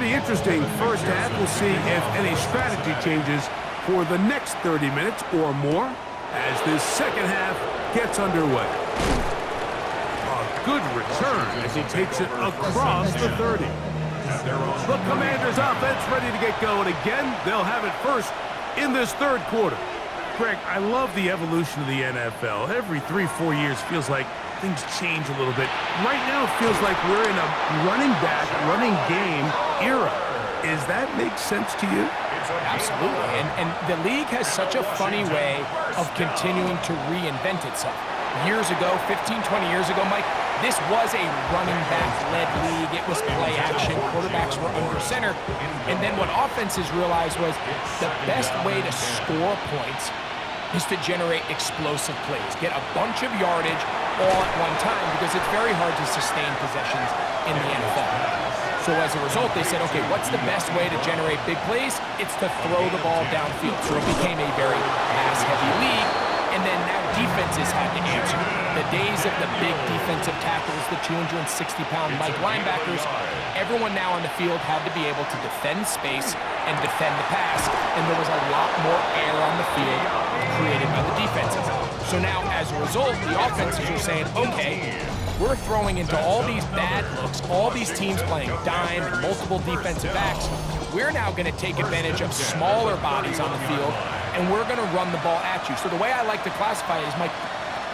pretty interesting first half. We'll see if any strategy changes for the next 30 minutes or more as this second half gets underway. A good return as he takes it across the 30. The Commanders' offense ready to get going again. They'll have it first in this third quarter. Greg, I love the evolution of the NFL. Every 3-4 years feels like things change a little bit. Right now it feels like we're in a running back, running game era. Does that make sense to you? Absolutely, and the league has such a funny way of continuing to reinvent itself. Years ago, 15, 20 years ago, Mike, this was a running back-led league. It was play action. Quarterbacks were under center. And then what offenses realized was the best way to score points is to generate explosive plays. Get a bunch of yardage all at one time because it's very hard to sustain possessions in the NFL. So as a result, they said, okay, what's the best way to generate big plays? It's to throw the ball downfield. So it became a very pass-heavy league. And then now defenses had to answer. The days of the big defensive tackles, the 260-pound Mike linebackers, everyone now on the field had to be able to defend space and defend the pass, and there was a lot more air on the field created by the defenses. So now, as a result, the offenses are saying, okay, we're throwing into all these bad looks, all these teams playing dime and multiple defensive backs. We're now going to take advantage of smaller bodies on the field, and we're going to run the ball at you. So the way I like to classify it is, Mike,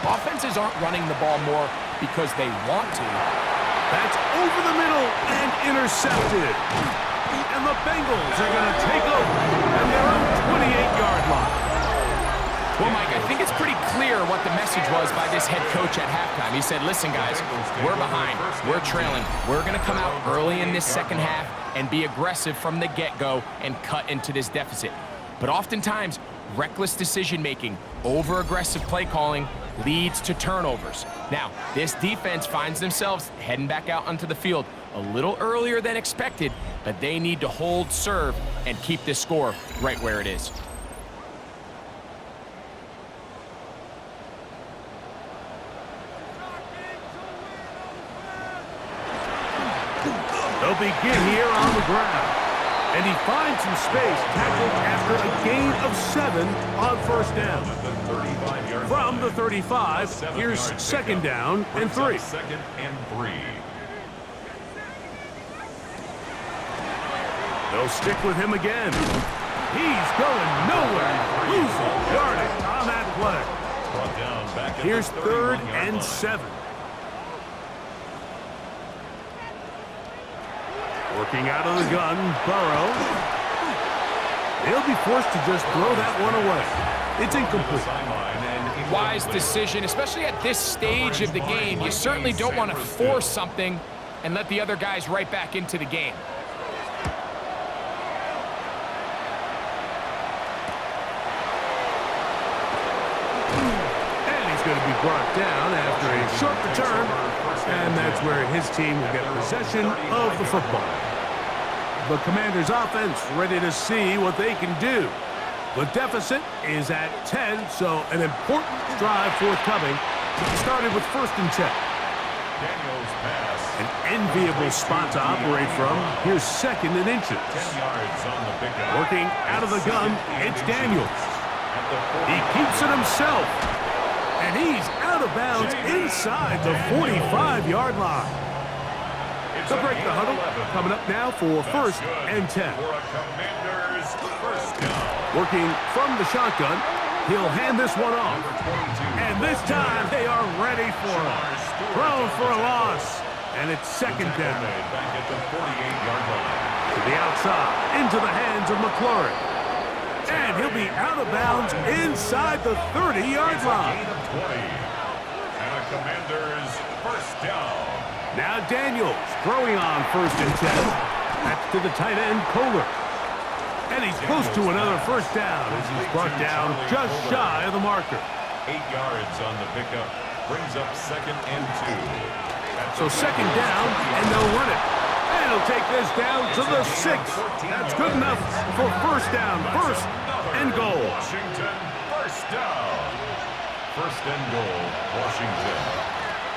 offenses aren't running the ball more because they want to. That's over the middle and intercepted. And the Bengals are going to take over and they're on 28-yard line. Well, Mike, I think it's pretty clear what the message was by this head coach at halftime. He said, listen, guys, we're behind. We're trailing. We're going to come out early in this second half and be aggressive from the get-go and cut into this deficit. But oftentimes, reckless decision-making, over-aggressive play calling leads to turnovers. Now, this defense finds themselves heading back out onto the field a little earlier than expected, but they need to hold serve and keep this score right where it is. They'll begin here on the ground. And he finds some space, tackled after a gain of 7 on first down. From the 35, here's second down and 3. Second and 3. They'll stick with him again. He's going nowhere. Losing yardage on that play. Here's third and 7. Working out of the gun, Burrow. He'll be forced to just throw that one away. It's incomplete. Wise decision, especially at this stage of the game. You certainly don't want to force something and let the other guys right back into the game. And he's going to be brought down after a short return. And that's where his team will get possession of the football. The Commanders' offense ready to see what they can do. The deficit is at 10, so an important drive forthcoming. Started with first and 10. An enviable spot to operate from. Here's second and inches. Working out of the gun, it's Daniels. He keeps it himself. And he's out of bounds inside the 45-yard line. To break the huddle, coming up now for first and 10. Working from the shotgun, he'll hand this one off. And this time they are ready for him. Thrown for a loss. And it's second down. To the outside, into the hands of McLaurin. And he'll be out of bounds inside the 30-yard line. And a Commanders first down. Now Daniels throwing on first and 10. That's to the tight end, Kohler. And he's close to another first down as he's brought down just shy of the marker. 8 yards on the pickup. Brings up second and 2. So second down, and they'll run it. And he'll take this down to the 6. That's good enough for first down. First and goal. Washington, first down. First and goal, Washington.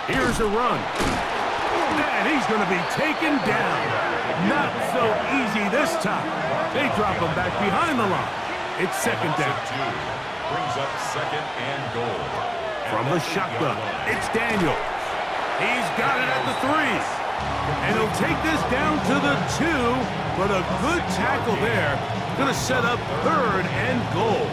Here's a run. And he's going to be taken down. Not so easy this time. They drop him back behind the line. It's second down. Brings up second and goal. From the shotgun, it's Daniels. He's got it at the 3. And he'll take this down to the 2, but a good tackle there. Going to set up third and goal.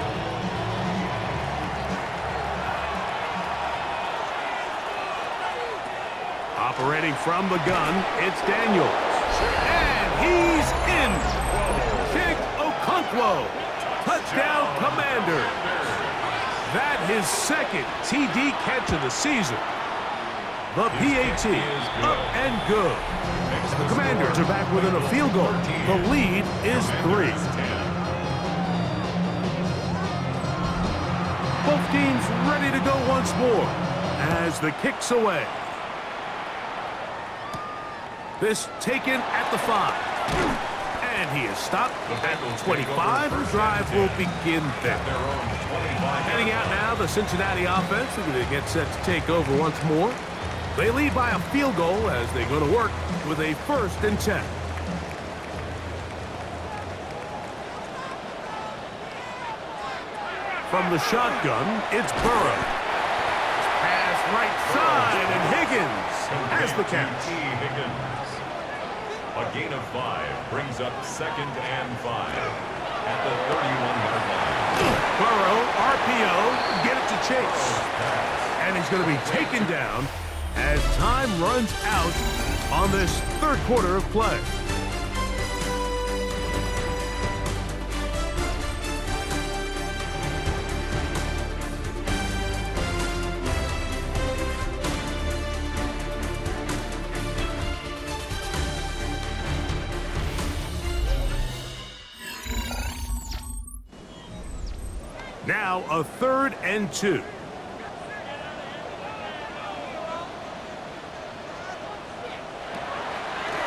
Operating from the gun, it's Daniels. And he's in. Jake Okonkwo. Touchdown, Commander. That his second TD catch of the season. The PAT up and good. The Commanders are back within a field goal. The lead is 3. Both teams ready to go once more as the kick's away. This taken at the 5. And he is stopped at the 25. The drive will begin there. Heading out now, the Cincinnati offense. They're going to get set to take over once more. They lead by a field goal as they go to work with a 1st and 10. From the shotgun, it's Burrow. Pass right side, and Higgins has the catch. A gain of 5 brings up second and 5 at the 31-yard line. Burrow, RPO, get it to Chase. And he's going to be taken down as time runs out on this 3rd quarter of play. Now a 3rd and 2.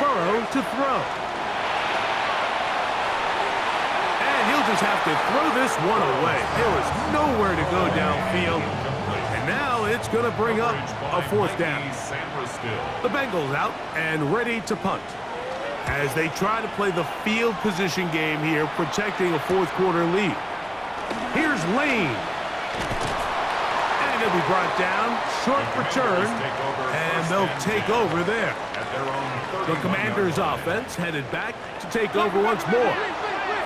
Burrow to throw. And he'll just have to throw this one away. There was nowhere to go downfield. And now it's going to bring up a 4th down. The Bengals out and ready to punt as they try to play the field position game here, protecting a 4th quarter lead. Here's Lane. And he'll be brought down. Short return. And they'll take over there. The Commanders' offense headed back to take over once more.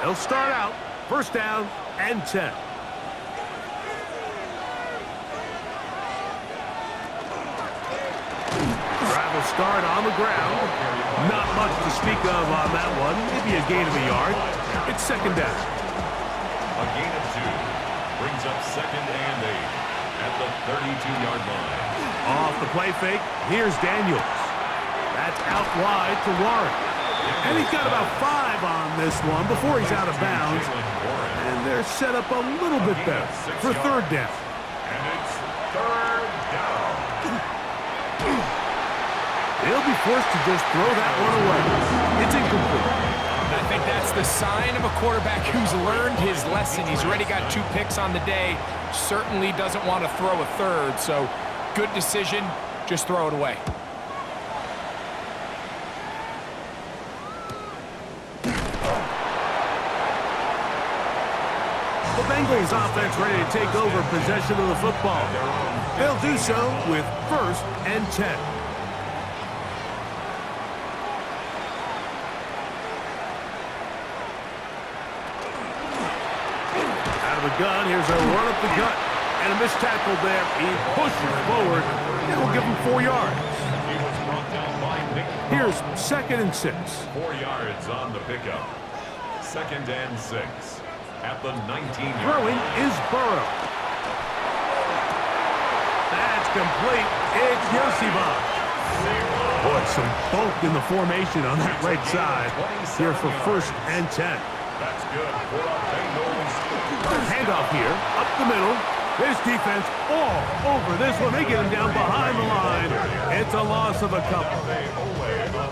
They'll start out 1st down and 10. Drive will start on the ground. Not much to speak of on that one. Maybe a gain of a yard. It's 2nd down. A gain of 2 brings up second and 8 at the 32-yard line. Off the play fake, here's Daniels. That's out wide to Warren. And he's got about 5 on this one before he's out of bounds. And they're set up a little bit better for 3rd down. And it's 3rd down. They'll be forced to just throw that one away. It's incomplete. I think that's the sign of a quarterback who's learned his lesson. He's already got 2 picks on the day. Certainly doesn't want to throw a 3rd, so good decision. Just throw it away. The Bengals offense ready to take over possession of the football. They'll do so with 1st and 10. The gun. Here's a run up the gut. And a missed tackle there. He pushes forward. It will give him 4 yards. He was brought down by Nick. Here's 2nd and 6. 4 yards on the pickup. 2nd and 6 at the 19-yard Throwing line. is Burrow. That's complete. It's Yosibach. Boy, some bulk in the formation on that right side. Here for 1st and 10. That's good for a Bengals. Handoff here, up the middle. This defense all over this one. They get him down behind the line. It's a loss of a couple.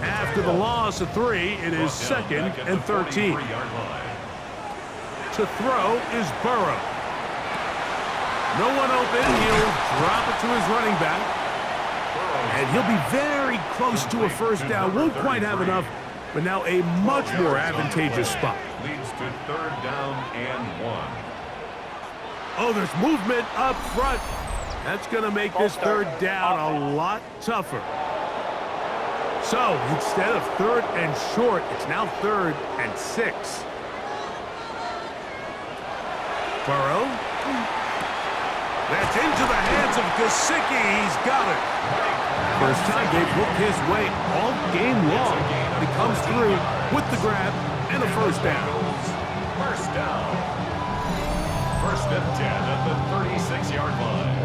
After the loss of 3, it is 2nd and 13. To throw is Burrow. No one open. He'll drop it to his running back. And he'll be very close to a first down. Won't quite have enough, but now a much more advantageous spot. Leads to 3rd down and 1. Oh, there's movement up front. That's going to make this 3rd down a lot tougher. So instead of 3rd and short, it's now 3rd and 6. Burrow. That's into the hands of Gesicki. He's got it. First time they've looked his way all game long. He comes through with the grab and a first down. First down. 1st and 10 at the 36-yard line.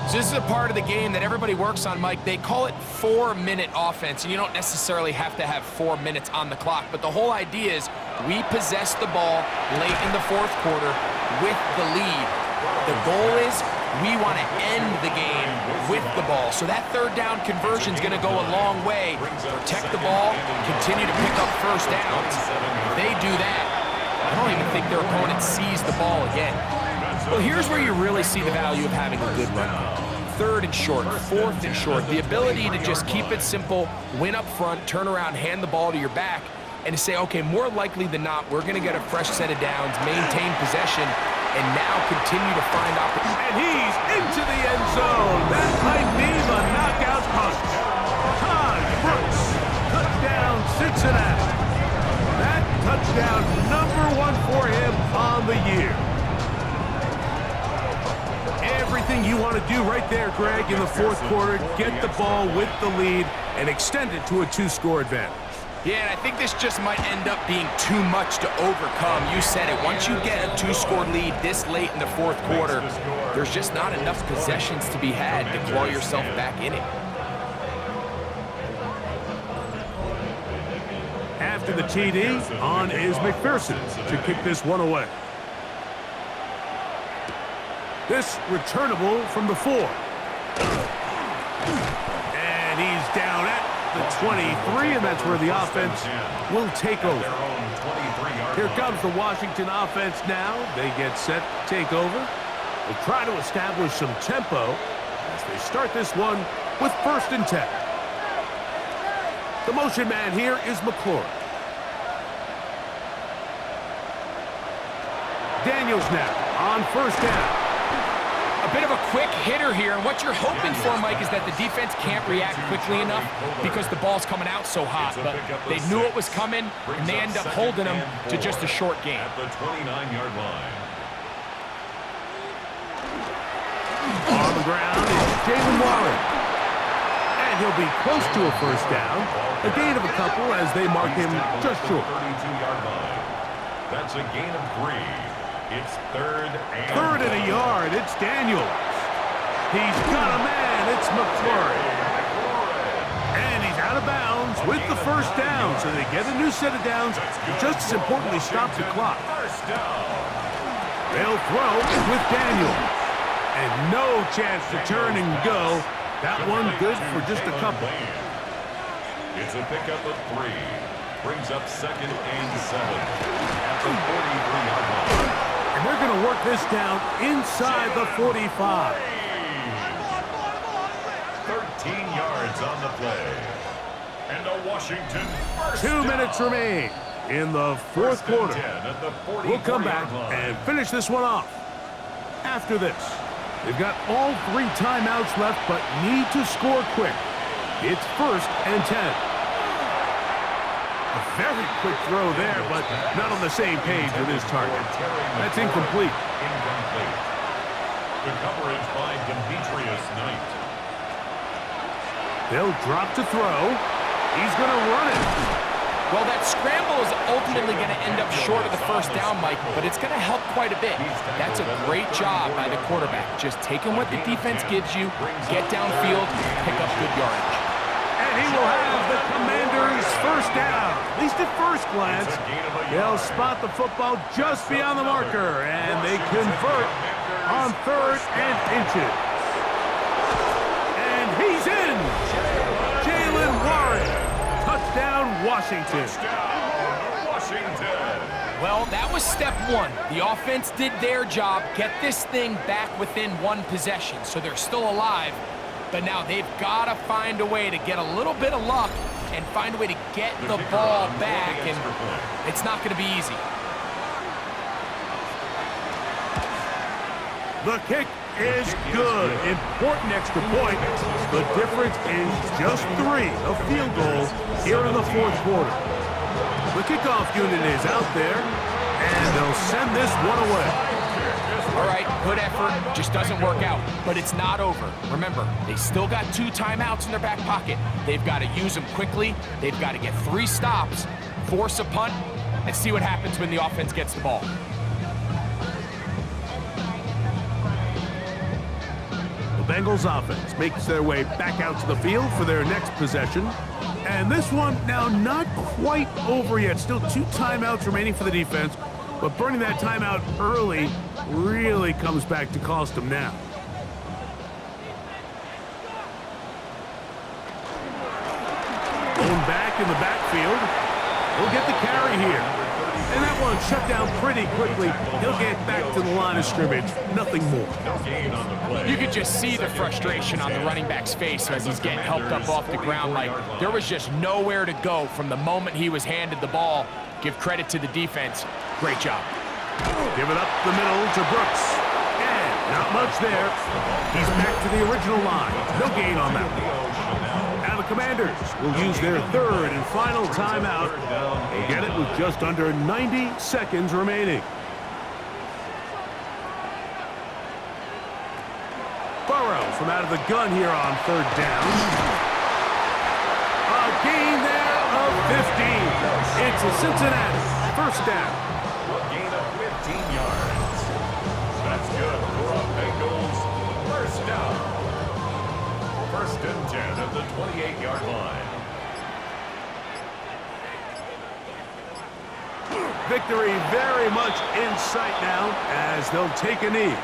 So this is a part of the game that everybody works on, Mike. They call it 4-minute offense, and you don't necessarily have to have 4 minutes on the clock. But the whole idea is we possess the ball late in the 4th quarter with the lead. The goal is we want to end the game with the ball. So that 3rd down conversion is going to go a long way. Protect the ball, continue to pick up first downs. If they do that, I don't even think their opponent sees the ball again. Well, here's where you really see the value of having a good run. 3rd and short, 4th and short. The ability to just keep it simple, win up front, turn around, hand the ball to your back, and to say, okay, more likely than not, we're going to get a fresh set of downs, maintain possession, and now continue to find opportunities. And he's into the end zone. That might be the knockout punch. Todd Brooks, touchdown Cincinnati. That touchdown #1 for him on the year. Everything you want to do right there, Greg, in the 4th quarter, get the ball with the lead and extend it to a 2-score advantage. Yeah, and I think this just might end up being too much to overcome. You said it. Once you get a 2-score lead this late in the 4th quarter, there's just not enough possessions to be had to claw yourself back in it. After the TD, on is McPherson to kick this one away. This returnable from the 4. And he's down at the 23, and that's where the offense will take over. Here comes the Washington offense now. They get set to take over. They try to establish some tempo as they start this one with 1st and 10. The motion man here is McClure. Daniels now on 1st down. A bit of a quick hitter here, and what you're hoping for, Mike, is that the defense can't react quickly enough because the ball's coming out so hot. But they knew it was coming, and they end up holding them to just a short game. At the 29-yard line. On the ground is Jalen Warren. And he'll be close to a first down. A gain of a couple as they mark him just short. 32-yard line. That's a gain of 3. It's 3rd and 3rd and a yard. It's Daniels. He's got a man. It's McClure. And he's out of bounds with the first down. So they get a new set of downs. And just as importantly, stop the clock. First down. They'll throw with Daniels. And no chance to turn and go. That one good for just a couple. It's a pickup of 3. Brings up 2nd and 7 at the 43-yard line. And they're going to work this down inside the 45. 13 yards on the play. And a Washington first 2 minutes down. remain in the 4th quarter. We'll come back and finish this one off. After this, they've got all 3 timeouts left, but need to score quick. It's 1st and 10. A very quick throw there, but not on the same page with his target. That's incomplete. Incomplete. The coverage by Demetrius Knight. They'll drop to throw. He's going to run it. Well, that scramble is ultimately going to end up short of the first down, Mike, but it's going to help quite a bit. That's a great job by the quarterback. Just taking what the defense gives you, get downfield, pick up good yardage. And he will have the Commanders' first down. At least at first glance, they'll spot the football just beyond the marker, and they convert on 3rd and inches. And he's in. Jalen Warren. Touchdown, Washington. Touchdown, Washington. Well, that was step one. The offense did their job, get this thing back within one possession, so they're still alive. But now they've got to find a way to get a little bit of luck and find a way to get the ball back, and it's not going to be easy. The kick is good. Important extra point. The difference is just 3, a field goal here in the fourth quarter. The kickoff unit is out there, and they'll send this one away. All right, good effort, just doesn't work out, but it's not over. Remember, they still got 2 timeouts in their back pocket. They've got to use them quickly. They've got to get 3 stops, force a punt, and see what happens when the offense gets the ball. The Bengals offense makes their way back out to the field for their next possession. And this one now not quite over yet. Still 2 timeouts remaining for the defense, but burning that timeout early really comes back to cost them now. Going back in the backfield. He'll get the carry here. And that one shut down pretty quickly. He'll get back to the line of scrimmage. Nothing more. You could just see the frustration on the running back's face as he's getting helped up off the ground. Like, there was just nowhere to go from the moment he was handed the ball. Give credit to the defense. Great job. Give it up the middle to Brooks. And not much there. He's back to the original line. No gain on that one. Now the Commanders will use their 3rd and final timeout. They'll get it with just under 90 seconds remaining. Burrow from out of the gun here on 3rd down. A gain there of 15. It's a Cincinnati 1st down. A gain of 15 yards. That's good for a Bengals 1st down. 1st and 10 at the 28-yard line. Victory very much in sight now as they'll take a knee.